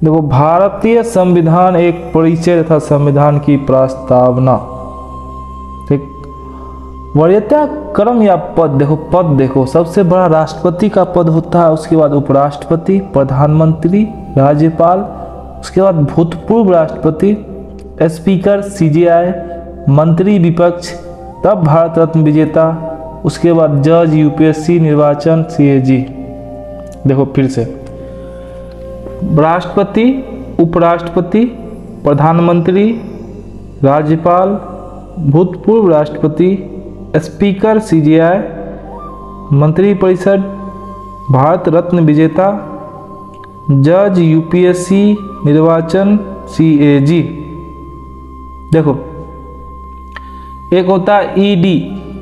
देखो, भारतीय संविधान एक परिचय तथा संविधान की प्रस्तावना। ठीक। वरीयता क्रम या पद, देखो पद देखो, सबसे बड़ा राष्ट्रपति का पद होता है, उसके बाद उपराष्ट्रपति, प्रधानमंत्री, राज्यपाल, उसके बाद भूतपूर्व राष्ट्रपति, स्पीकर, सीजेआई, मंत्री, विपक्ष, तब भारत रत्न विजेता, उसके बाद जज, यूपीएससी, निर्वाचन, सीएजी। देखो फिर से, राष्ट्रपति, उपराष्ट्रपति, प्रधानमंत्री, राज्यपाल, भूतपूर्व राष्ट्रपति, स्पीकर, सीजेआई, मंत्रिपरिषद, भारत रत्न विजेता, जज, यूपीएससी, निर्वाचन, सीएजी। देखो, एक होता है ईडी,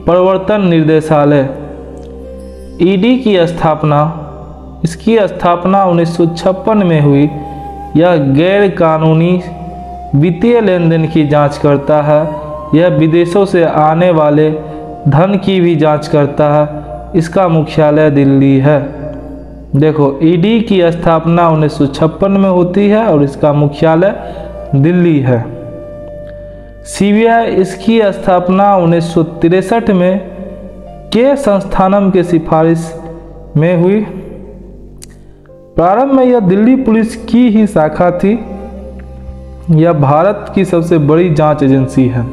प्रवर्तन निर्देशालय। ईडी की स्थापना, इसकी स्थापना 1956 में हुई। यह गैर कानूनी वित्तीय लेन देन की जांच करता है। यह विदेशों से आने वाले धन की भी जांच करता है। इसका मुख्यालय दिल्ली है। देखो, ईडी की स्थापना 1956 में होती है और इसका मुख्यालय दिल्ली है। सीबीआई, इसकी स्थापना 1963 में के संस्थानम के सिफारिश में हुई। प्रारंभ में यह दिल्ली पुलिस की ही शाखा थी। यह भारत की सबसे बड़ी जांच एजेंसी है।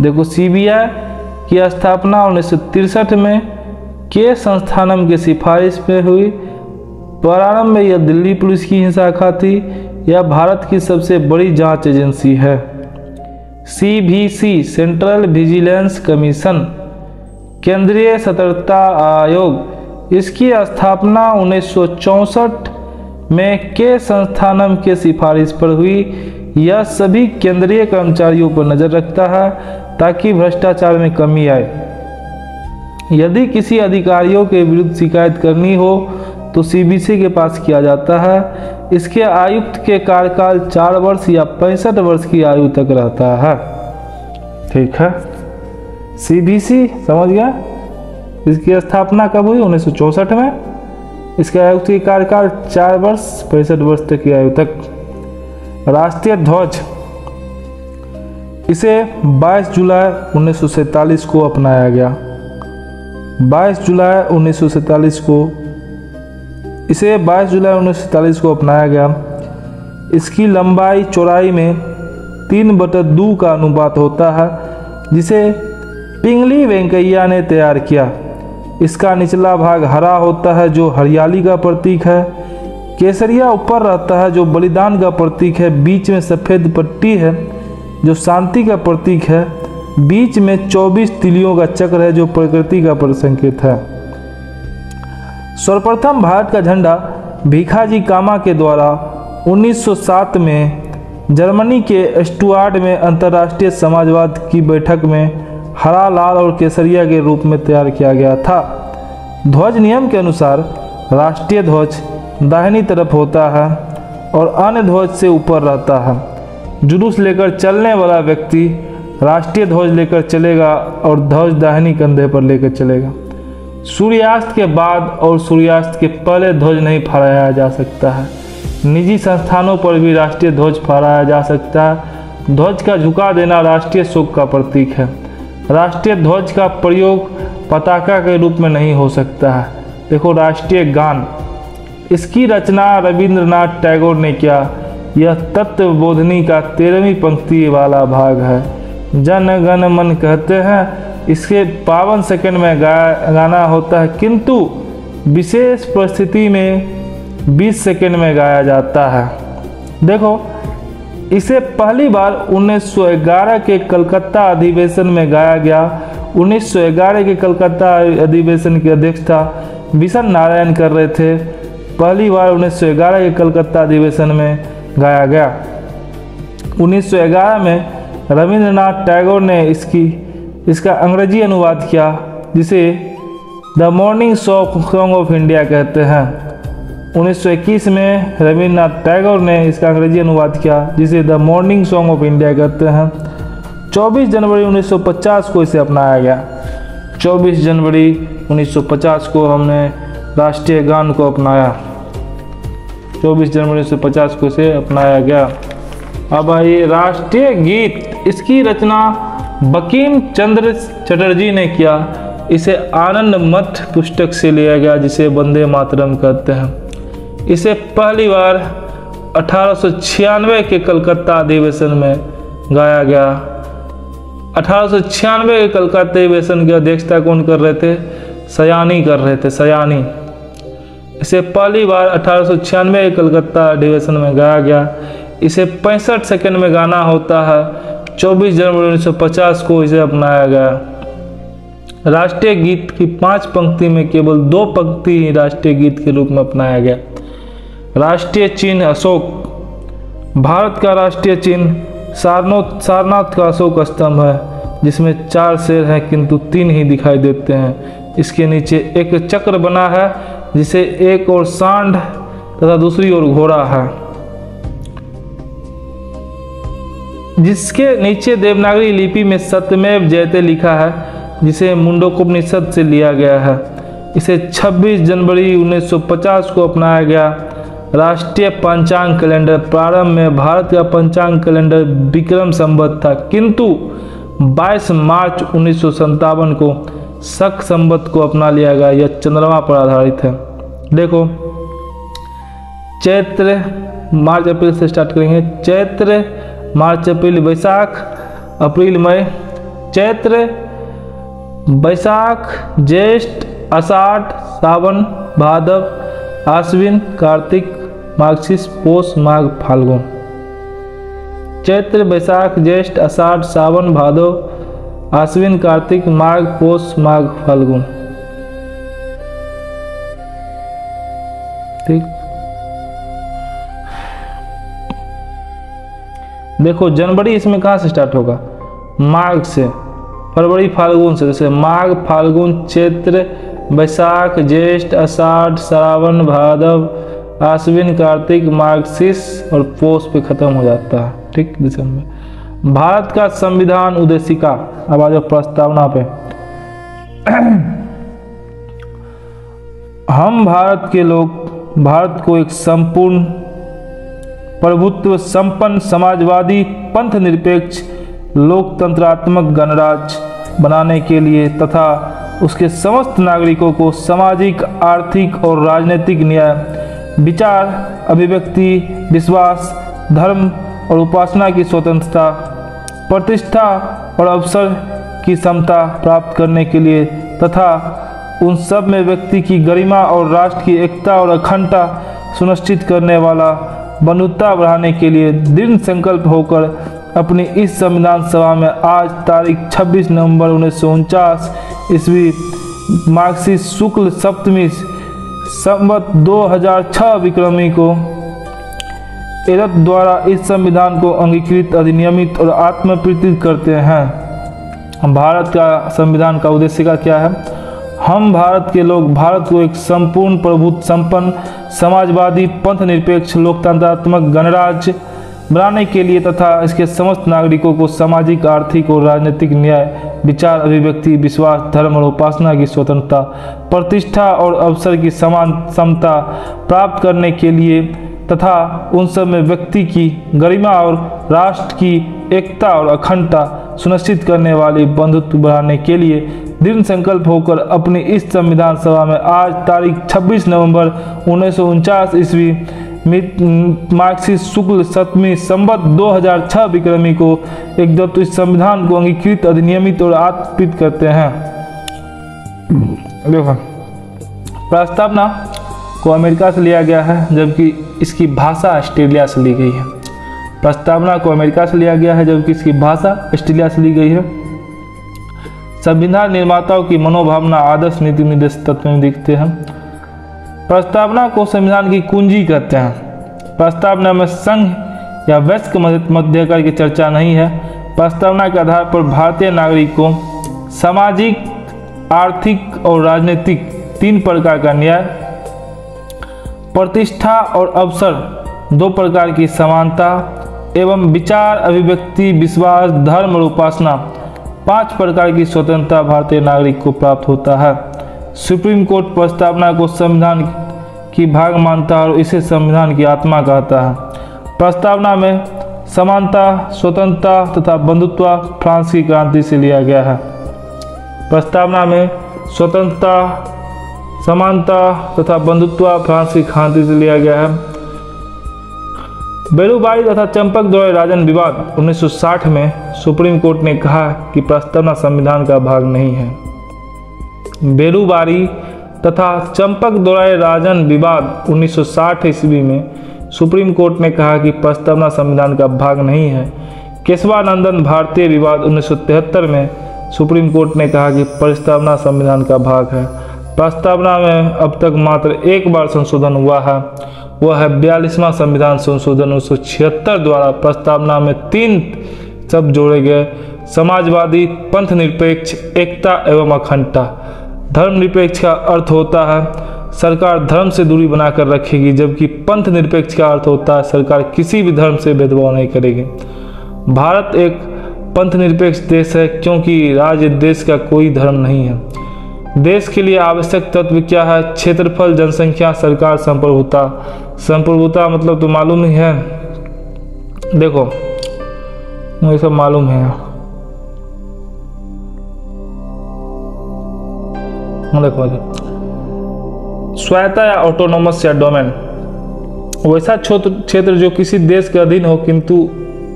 देखो, सीबीआई की स्थापना 1963 में के संस्थानम के सिफारिश में हुई। प्रारंभ में यह दिल्ली पुलिस की ही शाखा थी। यह भारत की सबसे बड़ी जांच एजेंसी है। सीवीसी, सेंट्रल विजिलेंस कमीशन, केंद्रीय सतर्कता आयोग, इसकी स्थापना 1964 में के संस्थानम के सिफारिश पर हुई। यह सभी केंद्रीय कर्मचारियों पर नजर रखता है ताकि भ्रष्टाचार में कमी आए। यदि किसी अधिकारियों के विरुद्ध शिकायत करनी हो तो सीबीसी के पास किया जाता है। इसके आयुक्त के कार्यकाल 4 वर्ष या 65 वर्ष की आयु तक रहता है। ठीक है, सीबीसी समझ गया। इसकी स्थापना कब हुई? 1964 में। इसके आयुक्त की कार्यकाल 4 वर्ष 65 वर्ष तक की आयु तक। राष्ट्रीय ध्वज, इसे 22 जुलाई 1947 को अपनाया गया। 22 जुलाई 1947 को इसे 22 जुलाई 1947 को अपनाया गया। इसकी लंबाई चौड़ाई में 3/2 का अनुपात होता है, जिसे पिंगली वेंकैया ने तैयार किया। इसका निचला भाग हरा होता है जो हरियाली का प्रतीक है। केसरिया ऊपर रहता है जो बलिदान का प्रतीक है। बीच में सफ़ेद पट्टी है जो शांति का प्रतीक है। बीच में 24 तिलियों का चक्र है जो प्रकृति का संकेत है। सर्वप्रथम भारत का झंडा भीखाजी कामा के द्वारा 1907 में जर्मनी के स्टुअर्ट में अंतर्राष्ट्रीय समाजवाद की बैठक में हरा, लाल और केसरिया के रूप में तैयार किया गया था। ध्वज नियम के अनुसार राष्ट्रीय ध्वज दाहिनी तरफ होता है और अन्य ध्वज से ऊपर रहता है। जुलूस लेकर चलने वाला व्यक्ति राष्ट्रीय ध्वज लेकर चलेगा और ध्वज दाहिनी कंधे पर लेकर चलेगा। सूर्यास्त के बाद और सूर्यास्त के पहले ध्वज नहीं फहराया जा सकता है। निजी संस्थानों पर भी राष्ट्रीय ध्वज फहराया जा सकता है। ध्वज का झुका देना राष्ट्रीय शोक का प्रतीक है। राष्ट्रीय ध्वज का प्रयोग पताका के रूप में नहीं हो सकता है। देखो, राष्ट्रीय गान, इसकी रचना रविंद्रनाथ टैगोर ने किया। यह तत्वबोधिनी का 13वीं पंक्ति वाला भाग है। जन गण मन कहते हैं, इसके 52 सेकंड में गाना होता है, किंतु विशेष परिस्थिति में 20 सेकंड में गाया जाता है। देखो, इसे पहली बार 1911 के कलकत्ता अधिवेशन में गाया गया। 1911 के कलकत्ता अधिवेशन के अध्यक्षता बिशन नारायण कर रहे थे। पहली बार 1911 के कलकत्ता अधिवेशन में गाया गया। 1911 में रविंद्रनाथ टैगोर ने इसका अंग्रेजी अनुवाद किया, जिसे the morning song of India कहते हैं। 1921 में रविंद्रनाथ टैगोर ने इसका अंग्रेजी अनुवाद किया, जिसे the morning song of India कहते हैं। 24 जनवरी 1950 को इसे अपनाया गया। 24 जनवरी 1950 को हमने राष्ट्रीय गान को अपनाया। 24 जनवरी 1950 को इसे अपनाया गया। अब आइए राष्ट्रीय गीत, इसकी रचना बंकिम चंद्र चटर्जी ने किया। इसे आनंद मठ पुस्तक से लिया गया, जिसे वंदे मातरम कहते हैं। इसे पहली बार 1896 के कलकत्ता अधिवेशन में गाया गया। 1896 के कलकत्ता अधिवेशन की अध्यक्षता कौन कर रहे थे? सयानी कर रहे थे, सयानी। इसे पहली बार 1896 के कलकत्ता अधिवेशन में गाया गया। इसे 65 सेकंड में गाना होता है। 24 जनवरी 1950 को इसे अपनाया गया। राष्ट्रीय गीत की 5 पंक्ति में केवल 2 पंक्ति ही राष्ट्रीय गीत के रूप में अपनाया गया। राष्ट्रीय चिन्ह अशोक। भारत का राष्ट्रीय चिन्ह सारनाथ का अशोक स्तंभ है, जिसमें 4 शेर हैं किंतु 3 ही दिखाई देते हैं। इसके नीचे एक चक्र बना है, जिसे एक ओर सांड तथा दूसरी ओर घोड़ा है, जिसके नीचे देवनागरी लिपि में सत्यमेव जयते लिखा है, जिसे मुंडकोपनिषद से लिया गया है। इसे 26 जनवरी 1950 को अपनाया गया। राष्ट्रीय पंचांग कैलेंडर। प्रारंभ में भारत का पंचांग कैलेंडर विक्रम संवत था, किंतु 22 मार्च 1957 को शक संवत को अपना लिया गया। यह चंद्रमा पर आधारित है। देखो, चैत्र मार्च अप्रैल से स्टार्ट करेंगे। चैत्र मार्च अप्रैल बैसाख अप्रैल मई। चैत्र बैसाख ज्येष्ठ आषाढ़ सावन भादव आश्विन कार्तिक मार्गशीर्ष पौष माघ फाल्गुन। चैत्र बैसाख ज्येष्ठ आषाढ़ सावन भादव आश्विन कार्तिक माघ पौष माघ फाल्गुन। ठीक। देखो, जनवरी इसमें कहाँ से स्टार्ट होगा? माघ से। फरवरी फाल्गुन से। जैसे माघ फाल्गुन चैत्र बैसाख ज्येष्ठ आषाढ़ श्रावण भादव आश्विन कार्तिक मार्गशीर्ष और पौष पे खत्म हो जाता है। ठीक, दिसंबर। भारत का संविधान उद्देशिका। अब आ जाओ प्रस्तावना पे। हम भारत के लोग भारत को एक संपूर्ण प्रभुत्व संपन्न समाजवादी पंथ निरपेक्ष लोकतंत्रात्मक गणराज्य बनाने के लिए तथा उसके समस्त नागरिकों को सामाजिक आर्थिक और राजनीतिक न्याय, विचार अभिव्यक्ति विश्वास धर्म और उपासना की स्वतंत्रता, प्रतिष्ठा और अवसर की समता प्राप्त करने के लिए तथा उन सब में व्यक्ति की गरिमा और राष्ट्र की एकता और अखंडता सुनिश्चित करने वाला बंधुता बढ़ाने के लिए दृढ़ संकल्प होकर अपनी इस संविधान सभा में आज तारीख 26 नवंबर 1949 ईस्वी मार्गशीर्ष शुक्ल सप्तमी संवत 2006 विक्रमी को एरत द्वारा इस संविधान को अंगीकृत अधिनियमित और आत्मप्रतीत करते हैं। भारत का संविधान का उद्देश्य का क्या है? हम भारत के लोग भारत को एक संपूर्ण प्रभुत्व संपन्न समाजवादी पंथ निरपेक्ष लोकतंत्रात्मक गणराज्य बनाने के लिए तथा इसके समस्त नागरिकों को सामाजिक आर्थिक और राजनीतिक न्याय, विचार अभिव्यक्ति विश्वास धर्म और उपासना की स्वतंत्रता, प्रतिष्ठा और अवसर की समान समता प्राप्त करने के लिए तथा उन सब में व्यक्ति की गरिमा और राष्ट्र की एकता और अखंडता सुनिश्चित करने वाली बंधुत्व बढ़ाने के लिए दृढ़ संकल्प होकर अपनी इस संविधान सभा में आज तारीख 26 नवंबर 1949 ईस्वी मार्गशीर्ष शुक्ल सप्तमी संवत 2006 विक्रमी को एकदम इस संविधान को अंगीकृत अधिनियमित और आत्मप्रतीत करते हैं। देखो, प्रस्तावना को अमेरिका से लिया गया है, जबकि इसकी भाषा ऑस्ट्रेलिया से ली गई है। प्रस्तावना को अमेरिका से लिया गया है, जबकि इसकी भाषा ऑस्ट्रेलिया से ली गई है। संविधान निर्माताओं की मनोभावना आदर्श नीति निर्देश तत्व में दिखते हैं। प्रस्तावना को संविधान की कुंजी कहते हैं। प्रस्तावना में संघ या वयस्क मध्याधिकार की चर्चा नहीं है। प्रस्तावना के आधार पर भारतीय नागरिकों को सामाजिक, आर्थिक और राजनीतिक 3 प्रकार का न्याय, प्रतिष्ठा और अवसर 2 प्रकार की समानता एवं विचार अभिव्यक्ति विश्वास धर्म और उपासना 5 प्रकार की स्वतंत्रता भारतीय नागरिक को प्राप्त होता है। सुप्रीम कोर्ट प्रस्तावना को संविधान की भाग मानता है और इसे संविधान की आत्मा कहता है। प्रस्तावना में समानता, स्वतंत्रता तथा बंधुत्व फ्रांस की क्रांति से लिया गया है। प्रस्तावना में स्वतंत्रता, समानता तथा बंधुत्व फ्रांस की क्रांति से लिया गया है। बेलूबाई तथा चंपकद्वय राजन विवाद 1960 में सुप्रीम कोर्ट ने कहा कि प्रस्तावना संविधान का भाग नहीं है। बेलूबारी तथा चंपकद्वय राजन विवाद 1960 ईस्वी में सुप्रीम कोर्ट ने कहा कि प्रस्तावना संविधान का भाग नहीं है। केशवानंदन भारतीय विवाद 1973 में सुप्रीम कोर्ट ने कहा कि प्रस्तावना संविधान का भाग है। प्रस्तावना में अब तक मात्र एक बार संशोधन हुआ है, वह है 42वां संविधान संशोधन 1976 द्वारा। प्रस्तावना में 3 शब्द जोड़े गए: समाजवादी, पंथ निरपेक्ष, एकता एवं अखंडता। धर्मनिरपेक्ष का अर्थ होता है सरकार धर्म से दूरी बनाकर रखेगी, जबकि पंथ निरपेक्ष का अर्थ होता है सरकार किसी भी धर्म से भेदभाव नहीं करेगी। भारत एक पंथ निरपेक्ष देश है क्योंकि राज्य देश का कोई धर्म नहीं है। देश के लिए आवश्यक तत्व क्या है? क्षेत्रफल, जनसंख्या, सरकार, संप्रभुता। संप्रभुता मतलब तो मालूम ही है, देखो मुझे सब मालूम है। देखो स्वायत्ता या ऑटोनोमस या डोमेन, वैसा क्षेत्र जो किसी देश के अधीन हो किंतु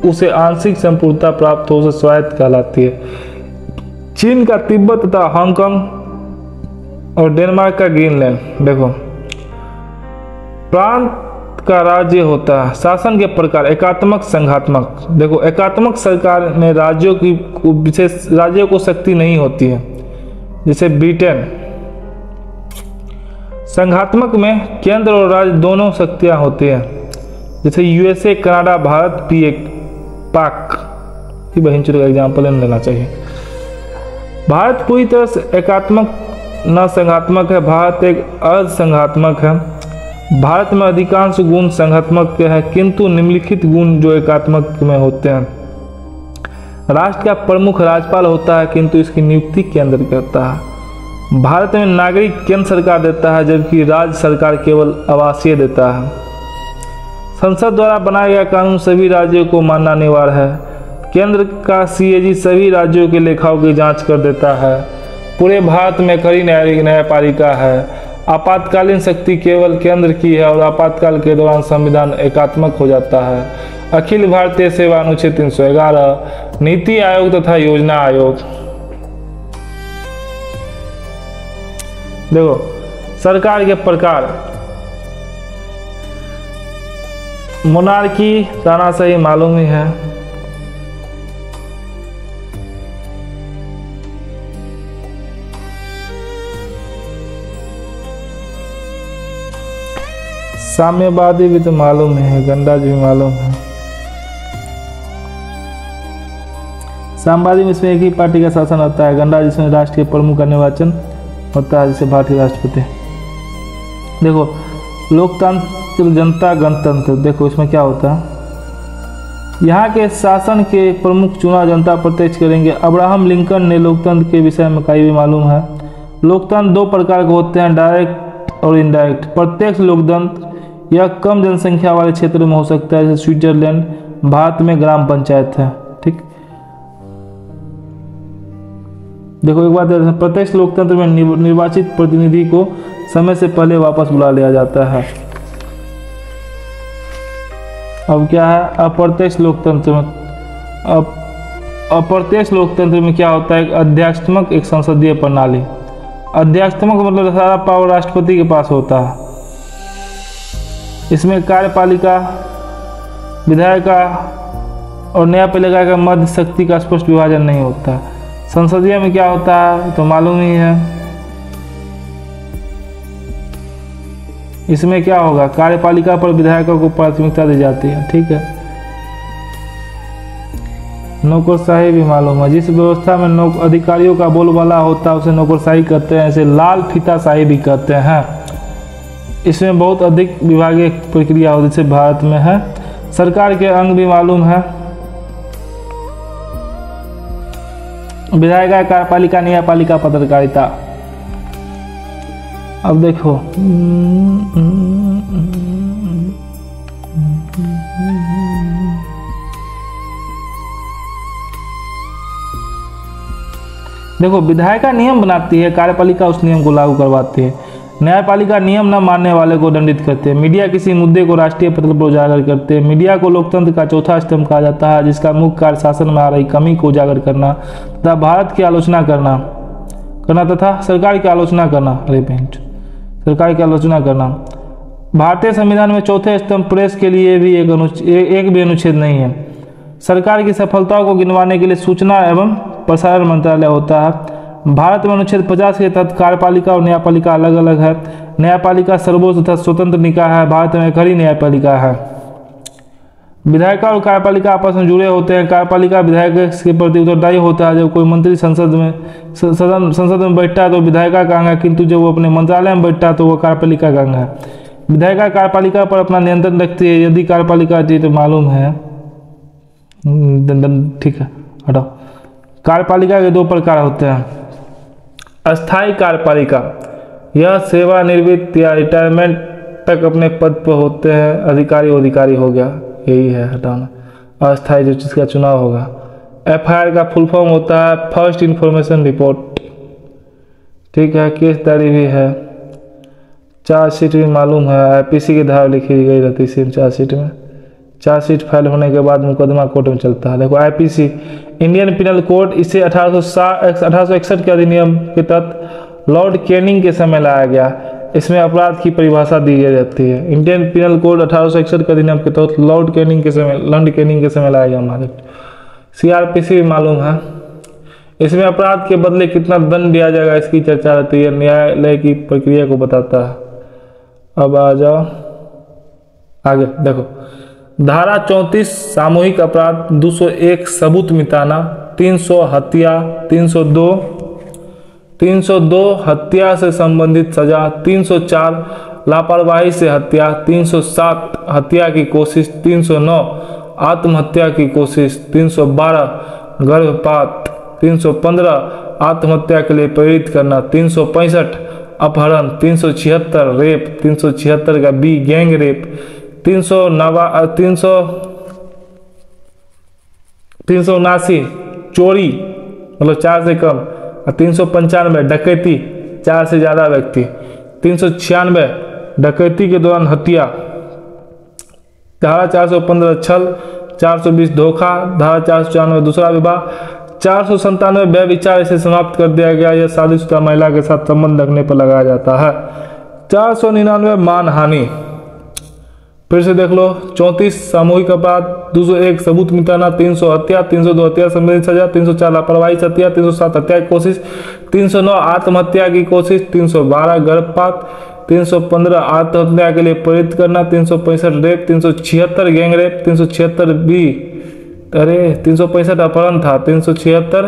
उसे आंशिक संपूर्णता प्राप्त हो, उसे स्वायत्त कहलाती है। चीन का तिब्बत तथा हांगकांग और डेनमार्क का ग्रीनलैंड। देखो प्रांत का राज्य होता है। शासन के प्रकार एकात्मक, संघात्मक। देखो एकात्मक सरकार में राज्यों की विशेष राज्यों को शक्ति नहीं होती है, जैसे ब्रिटेन। संघात्मक में केंद्र और राज्य दोनों शक्तियां होती हैं, जैसे यूएसए, कनाडा, भारत, पाक की बहन चुरी का एग्जाम्पल लेना चाहिए। भारत पूरी तरह से एकात्मक न संघात्मक है, भारत एक असंघात्मक है। भारत में अधिकांश गुण संघात्मक के हैं किंतु निम्नलिखित गुण जो एकात्मक में होते हैं। राष्ट्र का प्रमुख राज्यपाल होता है किंतु इसकी नियुक्ति केंद्र करता है। भारत में नागरिक केंद्र सरकार देता है जबकि राज्य सरकार केवल आवासीय देता है। संसद द्वारा बनाया गया कानून सभी राज्यों को मानना अनिवार्य है। केंद्र का सीएजी सभी राज्यों के लेखाओं की जांच कर देता है। पूरे भारत में कड़ी न्यायपालिका है। आपातकालीन शक्ति केवल केंद्र की है और आपातकाल के दौरान संविधान एकात्मक हो जाता है। अखिल भारतीय सेवा अनुच्छेद 311, नीति आयोग तथा योजना आयोग। देखो सरकार के प्रकार, मोनार्की, तानाशाही मालूम ही है। साम्यवादी भी तो मालूम है, गणराज्य भी मालूम है। साम्यवादी में इसमें एक ही पार्टी का शासन होता है। गणराज्य जिसमें राष्ट्र के प्रमुख का निर्वाचन होता है, जैसे भारतीय राष्ट्रपति। देखो लोकतंत्र, जनता, गणतंत्र। देखो इसमें क्या होता है, यहाँ के शासन के प्रमुख चुनाव जनता प्रत्यक्ष करेंगे। अब्राहम लिंकन ने लोकतंत्र के विषय में कई भी मालूम है। लोकतंत्र 2 प्रकार के होते हैं, डायरेक्ट और इनडायरेक्ट। प्रत्यक्ष लोकतंत्र यह कम जनसंख्या वाले क्षेत्र में हो सकता है, जैसे स्विट्जरलैंड। भारत में ग्राम पंचायत है। ठीक, देखो एक बात, प्रत्यक्ष लोकतंत्र में निर्वाचित प्रतिनिधि को समय से पहले वापस बुला लिया जाता है। अब क्या है अप्रत्यक्ष लोकतंत्र में? अप्रत्यक्ष लोकतंत्र में क्या होता है, एक अध्यात्मक, एक संसदीय प्रणाली। अध्यात्मक मतलब सारा पावर राष्ट्रपति के पास होता है। इसमें कार्यपालिका, विधायिका और न्यायपालिका का मध्य शक्ति का स्पष्ट विभाजन नहीं होता। संसदीय में क्या होता है तो मालूम ही है। इसमें क्या होगा, कार्यपालिका पर विधायकों को प्राथमिकता दी जाती है। ठीक है, नौकरशाही भी मालूम है। जिस व्यवस्था में अधिकारियों का बोलबाला होता है उसे नौकरशाही कहते हैं, इसे लाल फीताशाही भी कहते हैं। इसमें बहुत अधिक विभागीय प्रक्रिया होती है, जैसे भारत में है। सरकार के अंग भी मालूम है, विधायिका, कार्यपालिका, न्यायपालिका, पत्रकारिता। अब देखो देखो, विधायिका नियम बनाती है, कार्यपालिका उस नियम को लागू करवाती है। न्यायपालिका नियम न मानने वाले को दंडित करते हैं। मीडिया किसी मुद्दे को राष्ट्रीय पटल पर उजागर करते हैं। मीडिया को लोकतंत्र का चौथा स्तंभ कहा जाता है, जिसका मुख्य कार्य शासन में आ रही कमी को उजागर करना तथा भारत की आलोचना करना तथा सरकार की आलोचना करना। सरकार की आलोचना करना। भारतीय संविधान में चौथे स्तंभ प्रेस के लिए भी एक भी अनुच्छेद नहीं है। सरकार की सफलताओं को गिनवाने के लिए सूचना एवं प्रसारण मंत्रालय होता है। भारत में अनुच्छेद 50 के तहत कार्यपालिका और न्यायपालिका अलग अलग है। न्यायपालिका सर्वोच्च तथा स्वतंत्र निकाय है। भारत में खड़ी न्यायपालिका है। विधायिका और कार्यपालिका आपस में जुड़े होते हैं। कार्यपालिका विधायक के प्रति उत्तरदायी होता है। जब कोई मंत्री संसद में बैठता है तो विधायिका का अंग है, किंतु जब वो अपने मंत्रालय में बैठता है तो वह कार्यपालिका का अंग है। विधायिका कार्यपालिका पर अपना नियंत्रण रखती है। यदि कार्यपालिका तो मालूम है, ठीक है, हटाओ। कार्यपालिका के दो प्रकार होते हैं। अस्थायी कार्यपालिका, यह सेवानिवृत्त या रिटायरमेंट तक अपने पद पर होते हैं। अधिकारी हो गया, यही है, हटाना। अस्थायी जो जिसका चुनाव होगा। FIR का फुल फॉर्म होता है फर्स्ट इंफॉर्मेशन रिपोर्ट, ठीक है। केस डायरी भी है। चार्जशीट भी मालूम है। IPC की धारा लिखी गई रहती है चार्जशीट में। चार्जशीट फाइल होने के बाद मुकदमा कोर्ट में चलता है। देखो IPC इंडियन पिनल कोड, इसे 1861 के अधिनियम के तहत लॉर्ड कैनिंग के समय लाया गया। इसमें अपराध की परिभाषा दी जाती है। इंडियन पिनल कोड 1861 के अधिनियम के तहत लॉर्ड कैनिंग के समय लाया गया। हमारे CRPC भी मालूम है। इसमें अपराध के बदले कितना दंड दिया जाएगा इसकी चर्चा रहती है। न्यायालय की प्रक्रिया को बताता है। अब आ जाओ आगे। देखो, धारा 34 सामूहिक अपराध, 201 सबूत मिटाना, 300 हत्या, 302 हत्या से संबंधित सजा, 304 लापरवाही से हत्या, 307 हत्या की कोशिश, 309 आत्महत्या की कोशिश, 312 गर्भपात, 315 आत्महत्या के लिए प्रेरित करना, 365 अपहरण, 376 रेप, 376 का बी गैंग रेप, 379 चोरी मतलब 4 से कम, 395 डकैती 4 से ज़्यादा व्यक्ति, 396 डकैती के दौरान हत्या, धारा 415 छल, 420 धोखा, धारा 494 दूसरा विवाह, 497 व्यभिचार इसे समाप्त कर दिया गया। यह शादीशुदा महिला के साथ संबंध रखने पर लगाया जाता है। 499 मानहानि, फिर से देख लो। 34 सामूहिक अपराध, 201 सबूत मिटाना, 300 हत्या, 302 हत्या संबंधित सजा, 304 लापरवाही से हत्या, 307 हत्या की कोशिश, 309 आत्महत्या की कोशिश, 312 गर्भपात, 315 आत्महत्या के लिए प्रेरित करना, 365 रेप, 376 गैंग रेप, 376 बी 365 अपहरण था, 376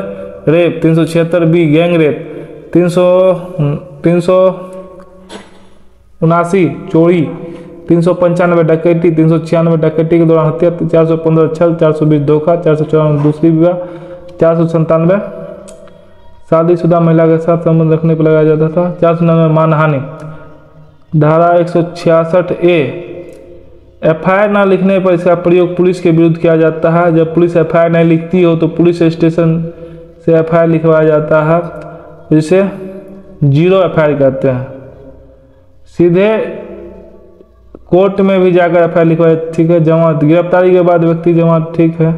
रेप, 376 बी गैंग रेप, 379 चोरी, 395 डकैती, 396 डकैती के दौरान हत्या, 415 छल, 420 धोखा, 494 दूसरी विवाह, 497 शादीशुदा महिला के साथ संबंध रखने पर लगाया जाता था। 499 मानहानि, धारा 166A FIR न लिखने पर इसका प्रयोग पुलिस के विरुद्ध किया जाता है। जब पुलिस FIR नहीं लिखती हो तो पुलिस स्टेशन से FIR लिखवाया जाता है, जिसे 0 FIR कहते हैं। सीधे कोर्ट में भी जाकर FIR लिखवाया, ठीक है। जमानत, गिरफ्तारी के बाद व्यक्ति जमानत, ठीक है।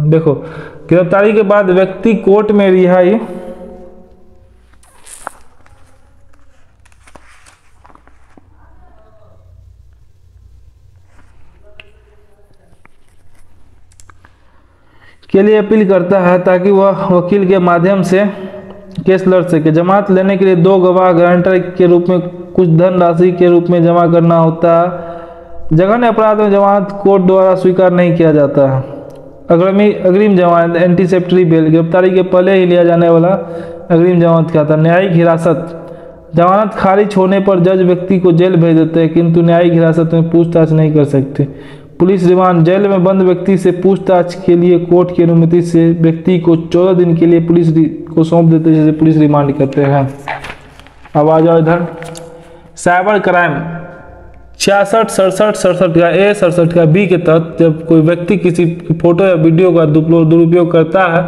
देखो, गिरफ्तारी के बाद व्यक्ति कोर्ट में रिहाई के लिए अपील करता है ताकि वह वकील के माध्यम से केस लड़ सके। जमानत लेने के लिए 2 गवाह गारंटर के रूप में कुछ धनराशि के रूप में जमा करना होता है। जघन्य अपराध में जमानत कोर्ट द्वारा स्वीकार नहीं किया जाता है। अग्रिम जमानत, एंटीसेप्टरी बेल, गिरफ्तारी के पहले ही लिया जाने वाला अग्रिम जमानत क्या था। न्यायिक हिरासत, जमानत खारिज होने पर जज व्यक्ति को जेल भेज देते हैं, किंतु न्यायिक हिरासत में पूछताछ नहीं कर सकते। पुलिस रिमांड, जेल में बंद व्यक्ति से पूछताछ के लिए कोर्ट की अनुमति से व्यक्ति को 14 दिन के लिए पुलिस को सौंप देते हैं, जैसे पुलिस रिमांड करते हैं। अब आ जाओ इधर, साइबर क्राइम 66, 67, 67 का ए, 67 का बी के तहत जब कोई व्यक्ति किसी फोटो या वीडियो का दुरुपयोग करता है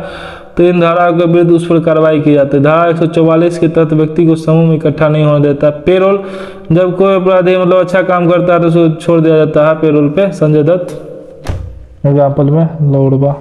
तो इन धाराओं के विरुद्ध उस पर कार्रवाई की जाती है। धारा 144 के तहत व्यक्ति को समूह में इकट्ठा नहीं होने देता। पेरोल, जब कोई अपराधी मतलब अच्छा काम करता है तो उसको छोड़ दिया जाता है पेरोल पे। संजय दत्त एग्जाम्पल में लौड़बा।